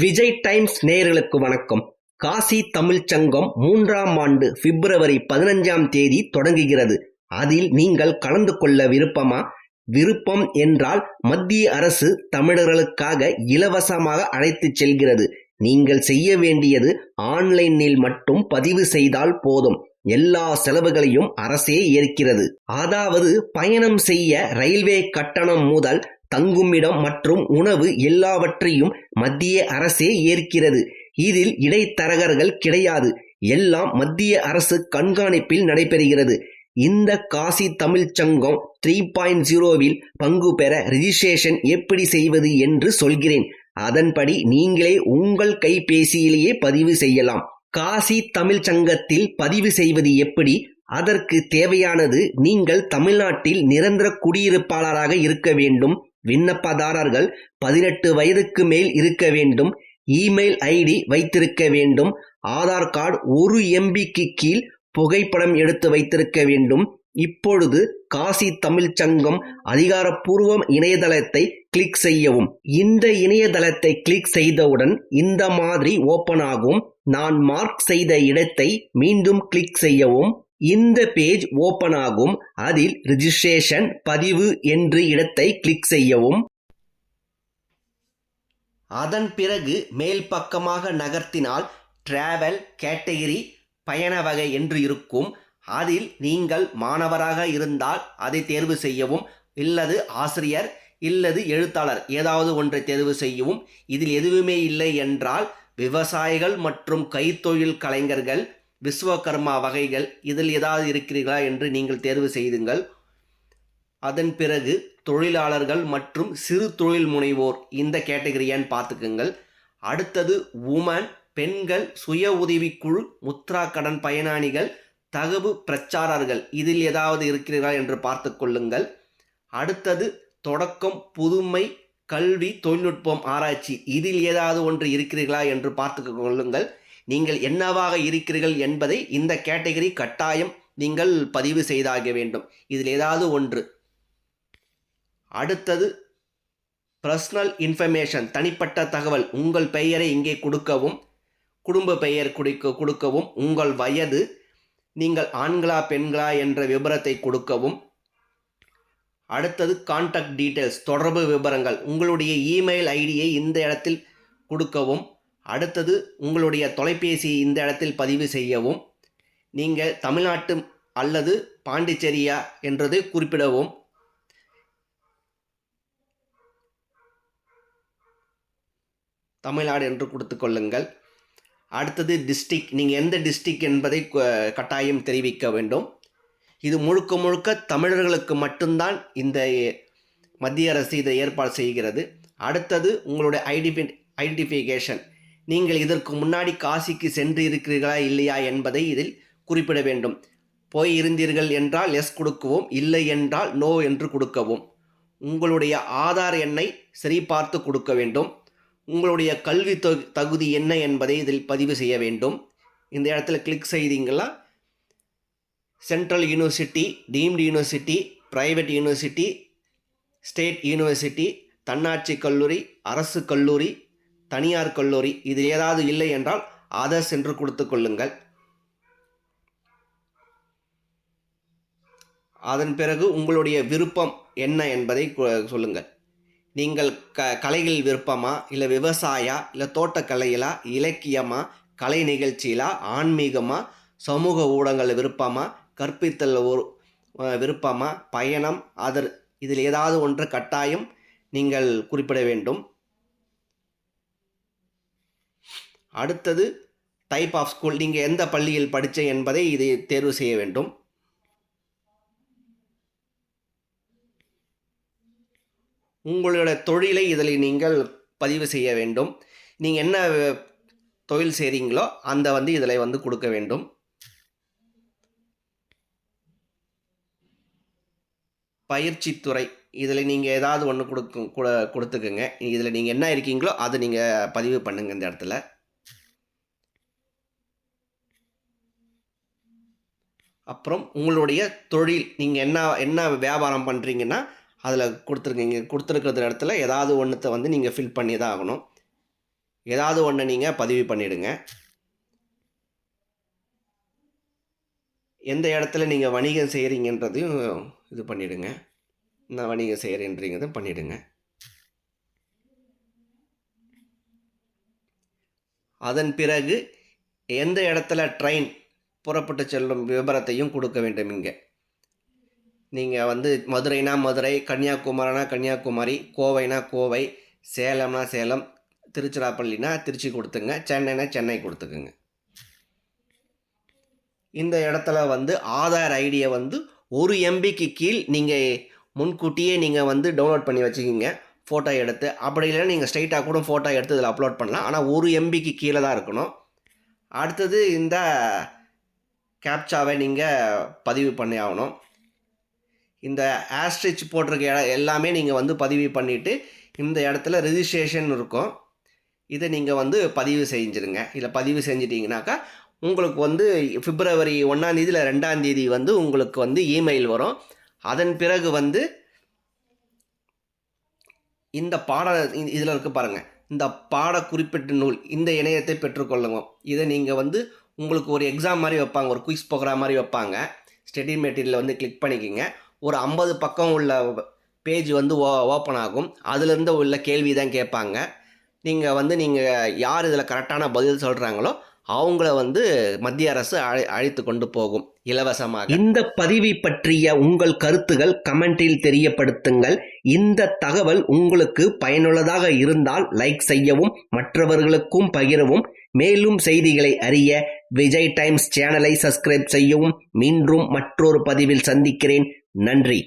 Vijay times நேயர்களுக்கு வணக்கம். காசி தமிழ்ச் சங்கம் 3ஆம் ஆண்டு பிப்ரவரி 15ஆம் தேதி தொடங்குகிறது. அதில் நீங்கள் கலந்து கொள்ள விருப்பமா? விருப்பம் என்றால் மத்திய அரசு தமிழர்களுக்காக இலவசமாக அழைத்துச் செல்கிறது. நீங்கள் செய்ய வேண்டியது ஆன்லைனில் மட்டும் பதிவு செய்தால் போதும். எல்லா செலவுகளையும் அரசே ஏற்கிறது. அதாவது பயணம் செய்ய ரயில்வே கட்டணம் முதல் தங்குமிடம் மற்றும் உணவு எல்லாவற்றையும் மத்திய அரசே ஏற்கிறது. இதில் இடைத்தரகர்கள் கிடையாது. எல்லாம் மத்திய அரசு கண்காணிப்பில் நடைபெறுகிறது. இந்த காசி தமிழ்ச் சங்கம் 3.0வில் பங்கு பெற ரிஜிஸ்ட்ரேஷன் எப்படி செய்வது என்று சொல்கிறேன். அதன்படி நீங்களே உங்கள் கைபேசியிலேயே பதிவு செய்யலாம். காசி தமிழ்ச் சங்கத்தில் பதிவு செய்வது எப்படி? அதற்கு தேவையானது நீங்கள் தமிழ்நாட்டில் நிரந்தர குடியிருப்பாளராக இருக்க வேண்டும். விண்ணப்பதாரர்கள் 18 வயதுக்கு மேல் இருக்க வேண்டும். இமெயில் ஐடி வைத்திருக்க வேண்டும். ஆதார் கார்டு 1 MBக்கு கீழ் புகைப்படம் எடுத்து வைத்திருக்க வேண்டும். இப்பொழுது காசி தமிழ்ச் சங்கம் அதிகாரப்பூர்வ இணையதளத்தை கிளிக் செய்யவும். இந்த இணையதளத்தை கிளிக் செய்தவுடன் இந்த மாதிரி ஓபன் ஆகும். நான் மார்க் செய்த இடத்தை மீண்டும் கிளிக் செய்யவும். இந்த பேஜ் ஓபன் ஆகும். அதில் ரிஜிஸ்ட்ரேஷன் பதிவு என்று இடத்தை கிளிக் செய்யவும். அதன் பிறகு மேல் பக்கமாக நகர்த்தினால் டிராவல் கேட்டகரி பயண வகை என்று இருக்கும். அதில் நீங்கள் மாணவராக இருந்தால் அதை தேர்வு செய்யவும், இல்லது ஆசிரியர் இல்லது எழுத்தாளர் ஏதாவது ஒன்றை தேர்வு செய்யவும். இதில் எதுவுமே இல்லை என்றால் விவசாயிகள் மற்றும் கைத்தொழில் கலைஞர்கள், விஸ்வகர்மா வகைகள் இதில் ஏதாவது இருக்கிறீர்களா என்று நீங்கள் தேர்வு செய்துங்கள். அதன் பிறகு தொழிலாளர்கள் மற்றும் சிறு தொழில் முனைவோர் இந்த கேட்டகரியான்னு பார்த்துக்குங்கள். அடுத்தது உமன், பெண்கள், சுய உதவிக்குழு, முத்ரா கடன் பயனாளிகள், தகவு பிரச்சாரர்கள் இதில் ஏதாவது இருக்கிறீர்களா என்று பார்த்து கொள்ளுங்கள். அடுத்தது தொடக்கம், புதுமை, கல்வி, தொழில்நுட்பம், ஆராய்ச்சி இதில் ஏதாவது ஒன்று இருக்கிறீர்களா என்று பார்த்து கொள்ளுங்கள். நீங்கள் என்னவாக இருக்கிறீர்கள் என்பதை இந்த கேட்டகரி கட்டாயம் நீங்கள் பதிவு செய்தாக வேண்டும். இதில் ஏதாவது ஒன்று. அடுத்தது பர்சனல் இன்ஃபர்மேஷன், தனிப்பட்ட தகவல். உங்கள் பெயரை இங்கே கொடுக்கவும், குடும்ப பெயர் கொடுக்கவும், உங்கள் வயது, நீங்கள் ஆண்களா பெண்களா என்ற விபரத்தை கொடுக்கவும். அடுத்தது கான்டாக்ட் டீட்டெயில்ஸ், தொடர்பு விவரங்கள். உங்களுடைய இமெயில் ஐடியை இந்த இடத்தில் கொடுக்கவும். அடுத்தது உங்களுடைய தொலைபேசியை இந்த இடத்தில் பதிவு செய்யவும். நீங்கள் தமிழ்நாட்டு அல்லது பாண்டிச்சேரியா என்றதை குறிப்பிடவும். தமிழ்நாடு என்று கொடுத்து கொள்ளுங்கள். அடுத்தது டிஸ்ட்ரிக்ட், நீங்கள் எந்த டிஸ்ட்ரிக்ட் என்பதை கட்டாயம் தெரிவிக்க வேண்டும். இது முழுக்க முழுக்க தமிழர்களுக்கு மட்டும்தான் இந்த மத்திய அரசு இதை ஏற்பாடு செய்கிறது. அடுத்தது உங்களுடைய ஐடென்டிஃபிகேஷன். நீங்கள் இதற்கு முன்னாடி காசிக்கு சென்று இருக்கிறீர்களா இல்லையா என்பதை இதில் குறிப்பிட வேண்டும். போய் இருந்தீர்கள் என்றால் எஸ் கொடுக்கவும், இல்லை என்றால் நோ என்று கொடுக்கவும். உங்களுடைய ஆதார் எண்ணை சரிபார்த்து கொடுக்க வேண்டும். உங்களுடைய கல்வி தகுதி என்ன என்பதை இதில் பதிவு செய்ய வேண்டும். இந்த இடத்துல கிளிக் செய்தீங்களா central university, deemed university, private university, state university, தன்னாட்சி கல்லூரி, அரசு கல்லூரி, தனியார் கல்லூரி இதில் ஏதாவது இல்லை என்றால் அதர்ஸ் என்று கொடுத்து கொள்ளுங்கள். அதன் பிறகு உங்களுடைய விருப்பம் என்ன என்பதை சொல்லுங்கள். நீங்கள் கலைகள் விருப்பமா, இல்லை விவசாயா, இல்லை தோட்டக்கலையிலா, இலக்கியமா, கலை நிகழ்ச்சியிலா, ஆன்மீகமா, சமூக ஊடகங்கள் விருப்பமா, கற்பித்தல் விருப்பமா, பயணம், இதில் ஏதாவது ஒன்று கட்டாயம் நீங்கள் குறிப்பிட வேண்டும். அடுத்தது டைப் ஆஃப் ஸ்கூல், நீங்கள் எந்த பள்ளியில் படித்த என்பதை இதை தேர்வு செய்ய வேண்டும். உங்களுடைய தொழிலை இதில் நீங்கள் பதிவு செய்ய வேண்டும். நீங்கள் என்ன தொழில் செய்கிறீங்களோ அந்த இதில் கொடுக்க வேண்டும். பயிற்சித்துறை, இதில் நீங்கள் ஏதாவது ஒன்று கொடுத்துக்குங்க. இதில் நீங்கள் என்ன இருக்கீங்களோ அதை நீங்கள் பதிவு பண்ணுங்கள் இந்த இடத்துல. அப்புறம் உங்களுடைய தொழில், நீங்கள் என்ன வியாபாரம் பண்ணுறீங்கன்னா அதில் கொடுத்துருக்கீங்க. கொடுத்துருக்கிற இடத்துல ஏதாவது ஒன்றுத்தை நீங்கள் ஃபில் பண்ணி தான் ஆகணும். ஏதாவது ஒன்று நீங்கள் பதிவு பண்ணிவிடுங்க. எந்த இடத்துல நீங்கள் வணிகம் செய்கிறீங்கன்றதையும் இது பண்ணிவிடுங்க. நான் வணிகம் செய்கிறேன்றீங்கிறத பண்ணிவிடுங்க. அதன் பிறகு எந்த இடத்துல ட்ரெயின் புறப்பட்டு செல்லும் விபரத்தையும் கொடுக்க வேண்டும். இங்கே நீங்கள் வந்து மதுரைனா மதுரை, கன்னியாகுமரினா கன்னியாகுமரி, கோவைனா கோவை, சேலம்னா சேலம், திருச்சிராப்பள்ளினா திருச்சி கொடுத்துங்க, சென்னைனா சென்னை கொடுத்துக்குங்க. இந்த இடத்துல வந்து ஆதார் ஐடியை வந்து 1 MBக்கு கீழ் நீங்கள் முன்கூட்டியே நீங்கள் வந்து டவுன்லோட் பண்ணி வச்சுக்கிங்க ஃபோட்டோ எடுத்து. அப்படி இல்லைன்னா நீங்கள் ஸ்ட்ரைட்டாக கூட ஃபோட்டோ எடுத்து இதில் அப்லோட் பண்ணலாம். ஆனால் 1 MBக்கு கீழே தான் இருக்கணும். அடுத்தது இந்த கேப்சாவை நீங்கள் பதிவு பண்ணி ஆகணும். இந்த ஆஸ்ட்ரிச் போட்டிருக்க எல்லாமே நீங்கள் வந்து பதிவு பண்ணிவிட்டு இந்த இடத்துல ரெஜிஸ்ட்ரேஷன் இருக்கும். இதை நீங்கள் வந்து பதிவு செஞ்சுருங்க. இதில் பதிவு செஞ்சிட்டிங்கனாக்கா உங்களுக்கு வந்து பிப்ரவரி 1ஆம் தேதி இல்லை 2ஆம் தேதி வந்து உங்களுக்கு வந்து இமெயில் வரும். அதன் பிறகு வந்து இந்த இதில் இருக்கு பாருங்கள், இந்த பாட குறிப்பிட்ட நூல் இந்த இணையத்தை பெற்றுக்கொள்ளுங்க. இதை நீங்கள் வந்து உங்களுக்கு ஒரு எக்ஸாம் மாதிரி வைப்பாங்க, ஒரு குயிஸ் ப்ரோக்ராம் மாதிரி வைப்பாங்க. ஸ்டடி மெட்டீரியல் வந்து கிளிக் பண்ணிக்கிங்க. ஒரு 50 பக்கம் உள்ள பேஜ் வந்து ஓப்பன் ஆகும். அதுலேருந்து உள்ள கேள்வி தான் கேட்பாங்க. நீங்கள் யார் இதில் கரெக்டான பதில் சொல்கிறாங்களோ அவங்கள வந்து மத்திய அரசு அழைத்து கொண்டு போகும் இலவசமாக. இந்த பதிவை பற்றிய உங்கள் கருத்துகள் கமெண்டில் தெரியப்படுத்துங்கள். இந்த தகவல் உங்களுக்கு பயனுள்ளதாக இருந்தால் லைக் செய்யவும், மற்றவர்களுக்கும் பகிரவும். மேலும் செய்திகளை அறிய விஜய் டைம்ஸ் சேனலை சப்ஸ்கிரைப் செய்யவும். மீண்டும் மற்றொரு பதிவில் சந்திக்கிறேன். நன்றி.